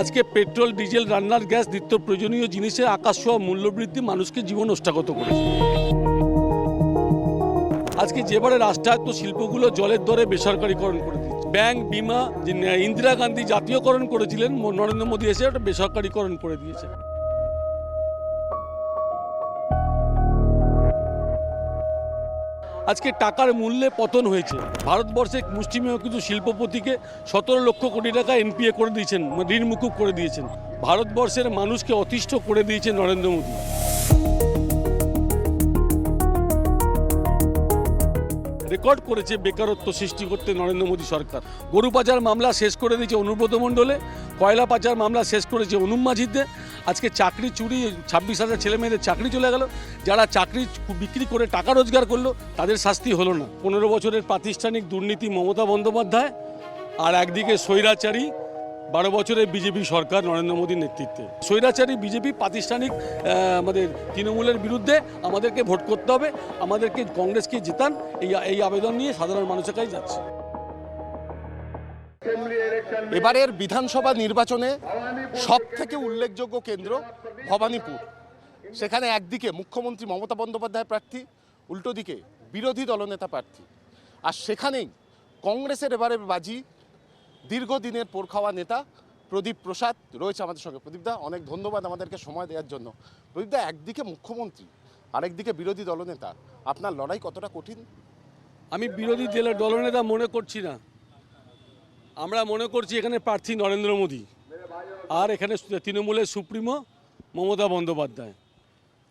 আজকে petrol diesel রান্নার gas নিত্য প্রয়োজনীয় জিনিসের আকাশ ছোঁয়া মূল্যবৃদ্ধি মানুষকে জীবন ওষ্ঠাগত করেছে। আজকে যেবারে রাষ্ট্রায়ত্ত শিল্পগুলো জলের দরে বেসরকারীকরণ করে দিচ্ছে, ব্যাংক বিমা ইন্দিরা গান্ধী জাতীয়করণ করেছিলেন, নরেন্দ্র মোদী এসে ওটা বেসরকারীকরণ করে দিয়েছে। আজকে টাকার মূল্যে পতন হয়েছে। ভারতবর্ষে মুষ্টিমেয় কিছু শিল্পপতিকে 17 লক্ষ কোটি টাকা এনপিএ করে দিয়েছেন, ঋণ মুকুব করে দিয়েছেন। ভারতবর্ষের মানুষকে অতিষ্ঠ করে দিয়েছে নরেন্দ্র মোদী। রেকর্ড করেছে বেকারত্ব সৃষ্টি করতে নরেন্দ্র মোদী সরকার। গরু পাচার মামলা শেষ করে দিয়েছে অনুব্রত মণ্ডলে, কয়লা পাচার মামলা শেষ করেছে অনুপ মাঝিতে। আজকে চাকরি চুরি, 26,000 ছেলে মেয়েদের চাকরি চলে গেল। যারা চাকরি বিক্রি করে টাকা রোজগার করলো তাদের শাস্তি হলো না। 15 বছরের প্রাতিষ্ঠানিক দুর্নীতি মমতা বন্দ্যোপাধ্যায়, আর একদিকে স্বৈরাচারী 12 বছরের বিজেপি সরকার নরেন্দ্র মোদীর নেতৃত্বে। স্বৈরাচারী বিজেপি প্রাতিষ্ঠানিক আমাদের তৃণমূলের বিরুদ্ধে আমাদেরকে ভোট করতে হবে, আমাদেরকে কংগ্রেসকে জেতান, এই আবেদন নিয়ে সাধারণ মানুষের কাছে যাচ্ছে। এবারের বিধানসভা নির্বাচনে সবথেকে উল্লেখযোগ্য কেন্দ্র ভবানীপুর। সেখানে একদিকে মুখ্যমন্ত্রী মমতা বন্দ্যোপাধ্যায় প্রার্থী, উল্টো দিকে বিরোধী দলনেতা প্রার্থী। আর সেখানেই কংগ্রেসের এবারে বাজি দীর্ঘদিনের পোরখাওয়া নেতা প্রদীপ প্রসাদ রয়েছে আমাদের সঙ্গে। প্রদীপদা, অনেক ধন্যবাদ আমাদেরকে সময় দেওয়ার জন্য। প্রদীপদা, একদিকে মুখ্যমন্ত্রী আরেকদিকে বিরোধী দলনেতা, আপনার লড়াই কতটা কঠিন? আমি বিরোধী দলনেতা মনে করছি না, আমরা মনে করছি এখানে প্রার্থী নরেন্দ্র মোদী, আর এখানে তৃণমূলের সুপ্রিমো মমতা বন্দ্যোপাধ্যায়।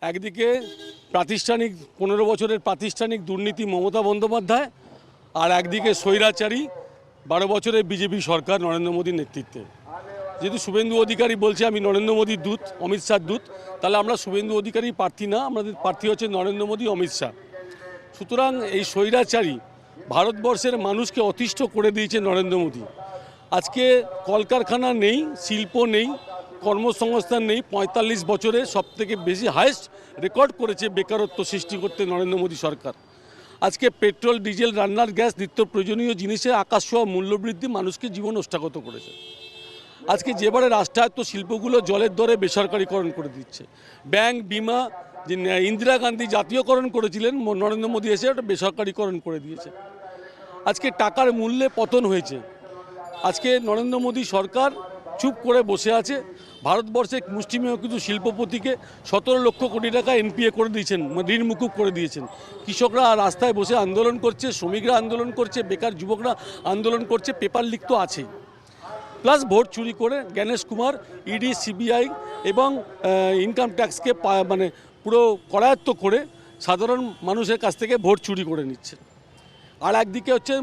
একদিকে 15 বছরের প্রাতিষ্ঠানিক দুর্নীতি মমতা বন্দ্যোপাধ্যায়, আর একদিকে স্বৈরাচারী 12 বছরের বিজেপি সরকার নরেন্দ্র মোদীর নেতৃত্বে। যেহেতু শুভেন্দু অধিকারী বলছে আমি নরেন্দ্র মোদীর দূত, অমিত শাহর দূত, তাহলে আমরা শুভেন্দু অধিকারী প্রার্থী না, আমাদের প্রার্থী হচ্ছে নরেন্দ্র মোদী, অমিত শাহ। সুতরাং এই স্বৈরাচারী ভারতবর্ষের মানুষকে অতিষ্ঠ করে দিয়েছে নরেন্দ্র মোদী। আজকে কলকারখানা নেই, শিল্প নেই, কর্মসংস্থান নেই। 45 বছরে সবথেকে বেশি হাইয়েস্ট রেকর্ড করেছে বেকারত্ব সৃষ্টি করতে নরেন্দ্র মোদী সরকার। আজকে পেট্রোল ডিজেল রান্নার গ্যাস নিত্য প্রয়োজনীয় জিনিসের আকাশ ছোঁয়া মূল্যবৃদ্ধি মানুষকে জীবন ওষ্ঠাগত করেছে। আজকে যেবারে রাষ্ট্রায়ত্ত শিল্পগুলো জলের দরে বেসরকারীকরণ করে দিচ্ছে, ব্যাংক বিমা ইন্দিরা গান্ধী জাতীয়করণ করেছিলেন, নরেন্দ্র মোদী এসে ওটা বেসরকারীকরণ করে দিয়েছে। আজকে টাকার মূল্যে পতন হয়েছে। আজকে নরেন্দ্র মোদী সরকার চুপ করে বসে আছে। ভারতবর্ষে মুষ্টিমেয় কিছু শিল্পপতিকে 17 লক্ষ কোটি টাকা এনপিএ করে দিয়েছেন, ঋণ মুকুব করে দিয়েছেন। কৃষকরা রাস্তায় বসে আন্দোলন করছে, শ্রমিকরা আন্দোলন করছে, বেকার যুবকরা আন্দোলন করছে, পেপার লিক তো আছেই। প্লাস ভোট চুরি করে জ্ঞানেশ কুমার, ইডি, সিবিআই এবং ইনকাম ট্যাক্সকে পুরো করায়ত্ত করে সাধারণ মানুষের কাছ থেকে ভোট চুরি করে নিচ্ছে। আর একদিকে হচ্ছে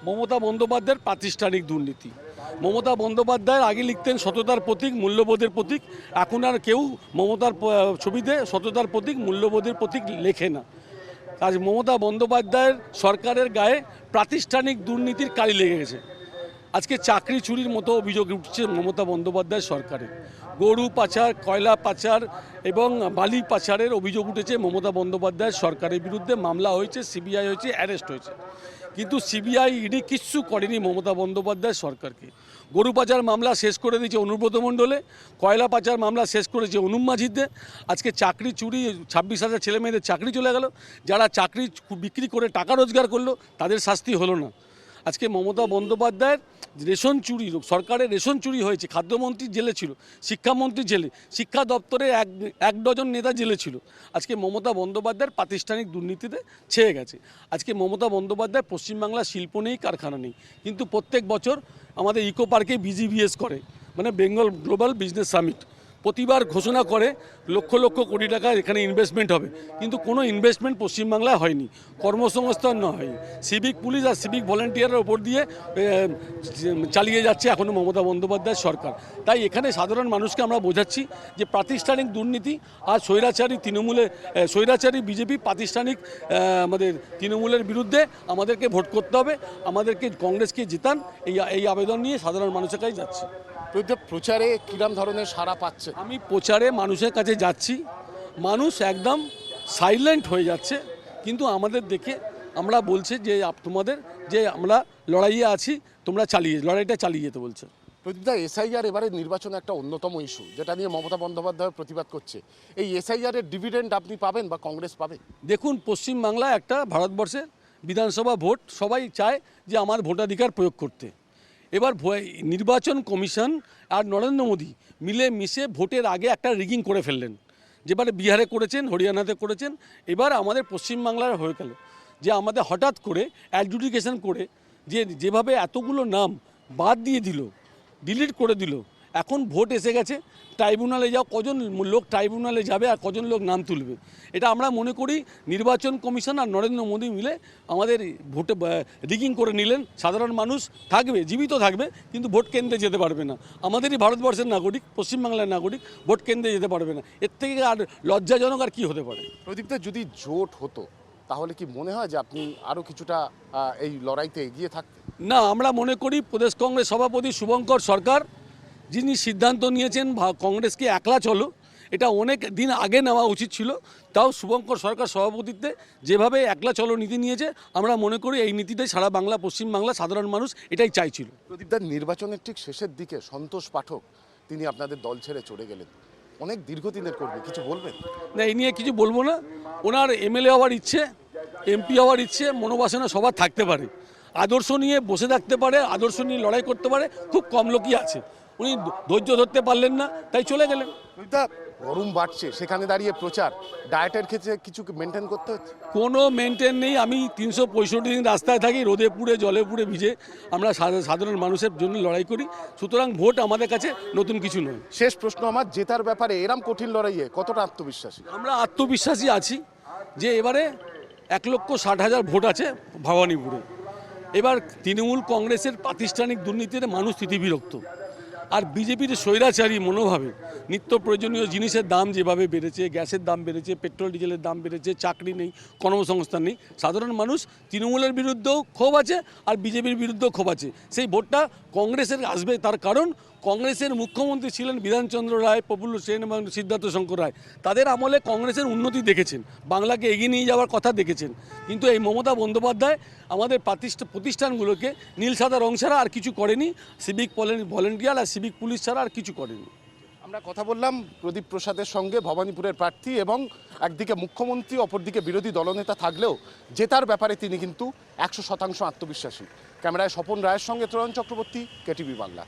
মমতা বন্দ্যোপাধ্যায়ের প্রাতিষ্ঠানিক দুর্নীতি। মমতা বন্দ্যোপাধ্যায় আগে লিখতেন সততার প্রতীক, মূল্যবোধের প্রতীক। এখন আর কেউ মমতার ছবিতে সততার প্রতীক, মূল্যবোধের প্রতীক লেখে না। আজ মমতা বন্দ্যোপাধ্যায়ের সরকারের গায়ে প্রাতিষ্ঠানিক দুর্নীতির কালি লেগে গেছে। আজকে চাকরি চুরির মতো অভিযোগ উঠছে মমতা বন্দ্যোপাধ্যায় সরকারে। গরু পাচার, কয়লা পাচার এবং বালি পাচারের অভিযোগ উঠেছে মমতা বন্দ্যোপাধ্যায়ের সরকারের বিরুদ্ধে। মামলা হয়েছে, সিবিআই হয়েছে, অ্যারেস্ট হয়েছে, কিন্তু সিবিআই ইডি কিচ্ছু করেনি মমতা বন্দ্যোপাধ্যায় সরকারকে। গরু পাচার মামলা শেষ করে দিয়েছে অনুব্রত মণ্ডলে, কয়লা পাচার মামলা শেষ করেছে অনুপ মাঝিতে। আজকে চাকরি চুরি, 26,000 ছেলে মেয়েদের চাকরি চলে গেল। যারা চাকরি বিক্রি করে টাকা রোজগার করলো তাদের শাস্তি হলো না। আজকে মমতা বন্দ্যোপাধ্যায়ের রেশন চুরি, সরকারের রেশন চুরি হয়েছে। খাদ্যমন্ত্রী জেলে ছিল, শিক্ষামন্ত্রী জেলে, শিক্ষা দপ্তরে এক ডজন নেতা জেলে ছিল। আজকে মমতা বন্দ্যোপাধ্যায়ের প্রাতিষ্ঠানিক দুর্নীতিতে ছেয়ে গেছে। আজকে মমতা বন্দ্যোপাধ্যায় পশ্চিমবাংলার শিল্প নেই, কারখানা নেই, কিন্তু প্রত্যেক বছর আমাদের ইকো পার্কে বিজিবিএস করে, বেঙ্গল গ্লোবাল বিজনেস সামিট। প্রতিবার ঘোষণা করে লক্ষ লক্ষ কোটি টাকা এখানে ইনভেস্টমেন্ট হবে, কিন্তু কোনো ইনভেস্টমেন্ট পশ্চিমবাংলায় হয়নি, কর্মসংস্থান হয়নি। সিভিক পুলিশ আর সিভিক ভলেন্টিয়ারের ওপর দিয়ে চালিয়ে যাচ্ছে এখনও মমতা বন্দ্যোপাধ্যায়ের সরকার। তাই এখানে সাধারণ মানুষকে আমরা বোঝাচ্ছি যে প্রাতিষ্ঠানিক দুর্নীতি আর স্বৈরাচারী বিজেপি প্রাতিষ্ঠানিক আমাদের তৃণমূলের বিরুদ্ধে আমাদেরকে ভোট করতে হবে, আমাদেরকে কংগ্রেসকে জেতান, এই আবেদন নিয়ে সাধারণ মানুষের কাছে যাচ্ছে। প্রচারে কিরম ধরনের সাড়া পাচ্ছে? আমি প্রচারে মানুষের কাছে যাচ্ছি, মানুষ একদম সাইলেন্ট হয়ে যাচ্ছে, কিন্তু আমাদের দেখে আমরা বলছে যে তোমাদের যে আমরা লড়াইয়ে আছি, তোমরা লড়াইটা চালিয়ে যেতে বলছে। প্রদীপদা, এসআইআর এবারে নির্বাচনে একটা অন্যতম ইস্যু, যেটা নিয়ে মমতা বন্দ্যোপাধ্যায় প্রতিবাদ করছে। এই এসআইআর এর ডিভিডেন্ড আপনি পাবেন বা কংগ্রেস পাবে? দেখুন, পশ্চিমবাংলা একটা ভারতবর্ষের বিধানসভা ভোট, সবাই চায় যে আমার ভোটাধিকার প্রয়োগ করতে। এবার নির্বাচন কমিশন আর নরেন্দ্র মোদী মিলে মিশে ভোটের আগে একটা রিগিং করে ফেললেন, যেবারে বিহারে করেছেন, হরিয়ানাতে করেছেন, এবার আমাদের পশ্চিমবাংলার হয়ে গেল যে আমাদের হঠাৎ করে অ্যাডজুডিকেশন করে যেভাবে এতগুলো নাম বাদ দিয়ে দিল, ডিলিট করে দিল। এখন ভোট এসে গেছে, ট্রাইব্যুনালে যাও, কজন লোক ট্রাইব্যুনালে যাবে আর কজন লোক নাম তুলবে? এটা আমরা মনে করি নির্বাচন কমিশন আর নরেন্দ্র মোদী মিলে আমাদের ভোটে রিগিং করে নিলেন। সাধারণ মানুষ থাকবে, জীবিত থাকবে, কিন্তু ভোট কেন্দ্রে যেতে পারবে না। আমাদেরই ভারতবর্ষের নাগরিক, পশ্চিমবাংলার নাগরিক, ভোট কেন্দ্রে যেতে পারবে না। এর থেকে আর লজ্জাজনক আর কী হতে পারে? প্রদীপদা, যদি জোট হতো তাহলে কি মনে হয় যে আপনি আরও কিছুটা এই লড়াইতে এগিয়ে থাকতেন? না, আমরা মনে করি প্রদেশ কংগ্রেস সভাপতি শুভঙ্কর সরকার যিনি সিদ্ধান্ত নিয়েছেন কংগ্রেসকে একলা চলো, এটা অনেক দিন আগে নেওয়া উচিত ছিল। তাও শুভঙ্কর সরকার সভাপতিত্বে যেভাবে একলা চলো নীতি নিয়েছে, আমরা মনে করি এই নীতিটাই সারা বাংলা, পশ্চিমবাংলা সাধারণ মানুষ এটাই চাইছিল। প্রদীপদার, নির্বাচনের ঠিক শেষের দিকে সন্তোষ পাঠক তিনি আপনাদের দল ছেড়ে চলে গেলেন, অনেক দীর্ঘদিনের কর্মী, কিছু বলবেন? না, এই নিয়ে কিছু বলবো না। ওনার এমএলএ হওয়ার ইচ্ছে, এমপি হওয়ার ইচ্ছে, মনোবাসনা সবার থাকতে পারে, আদর্শ নিয়ে বসে থাকতে পারে, আদর্শ নিয়ে লড়াই করতে পারে, খুব কম লোকই আছে। উনি ধৈর্য ধরতে পারলেন না, তাই চলে গেলেন। প্রদীপদা, গরম বাড়ছে, সেখানে দাঁড়িয়ে প্রচার, ডায়েটের ক্ষেত্রে কিছু মেনটেন করতে হচ্ছে? কোনো মেনটেন নেই। আমি 365 দিন রাস্তায় থাকি, রোদে পুড়ে জলে পুড়ে ভিজে আমরা সাধারণ মানুষের জন্য লড়াই করি। সুতরাং ভোট আমাদের কাছে নতুন কিছু নয়। শেষ প্রশ্ন আমার, জেতার ব্যাপারে এরম কঠিন লড়াইয়ে কতটা আত্মবিশ্বাসী? আমরা আত্মবিশ্বাসী আছি যে এবারে 1,60,000 ভোট আছে ভবানীপুরে। এবার তৃণমূল কংগ্রেসের প্রাতিষ্ঠানিক দুর্নীতিতে মানুষ স্থিতিবিরক্ত, আর বিজেপির স্বৈরাচারী মনোভাবে নিত্য প্রয়োজনীয় জিনিসের দাম যেভাবে বেড়েছে, গ্যাসের দাম বেড়েছে, পেট্রোল ডিজেলের দাম বেড়েছে, চাকরি নেই, কর্মসংস্থান নেই, সাধারণ মানুষ তৃণমূলের বিরুদ্ধেও ক্ষোভ আছে আর বিজেপির বিরুদ্ধেও ক্ষোভ আছে। সেই ভোটটা কংগ্রেসের আসবে, তার কারণ কংগ্রেসের মুখ্যমন্ত্রী ছিলেন বিধানচন্দ্র রায়, প্রফুল্ল সেন এবং সিদ্ধার্থ শঙ্কর রায়। তাদের আমলে কংগ্রেসের উন্নতি দেখেছেন, বাংলাকে এগিয়ে নিয়ে যাওয়ার কথা দেখেছেন, কিন্তু এই মমতা বন্দ্যোপাধ্যায় আমাদের প্রতিষ্ঠানগুলোকে নীল সাদা রং ছাড়া আর কিছু করেনি, সিভিক ভলেন্টিয়ার আর সিভিক পুলিশ ছাড়া আর কিছু করেনি। আমরা কথা বললাম প্রদীপ প্রসাদের সঙ্গে, ভবানীপুরের প্রার্থী, এবং একদিকে মুখ্যমন্ত্রী, অপরদিকে বিরোধী দলনেতা থাকলেও জেতার ব্যাপারে তিনি কিন্তু 100% আত্মবিশ্বাসী। ক্যামেরায় স্বপন রায়ের সঙ্গে ত্রয়ন চক্রবর্তী, কেটিভি বাংলা।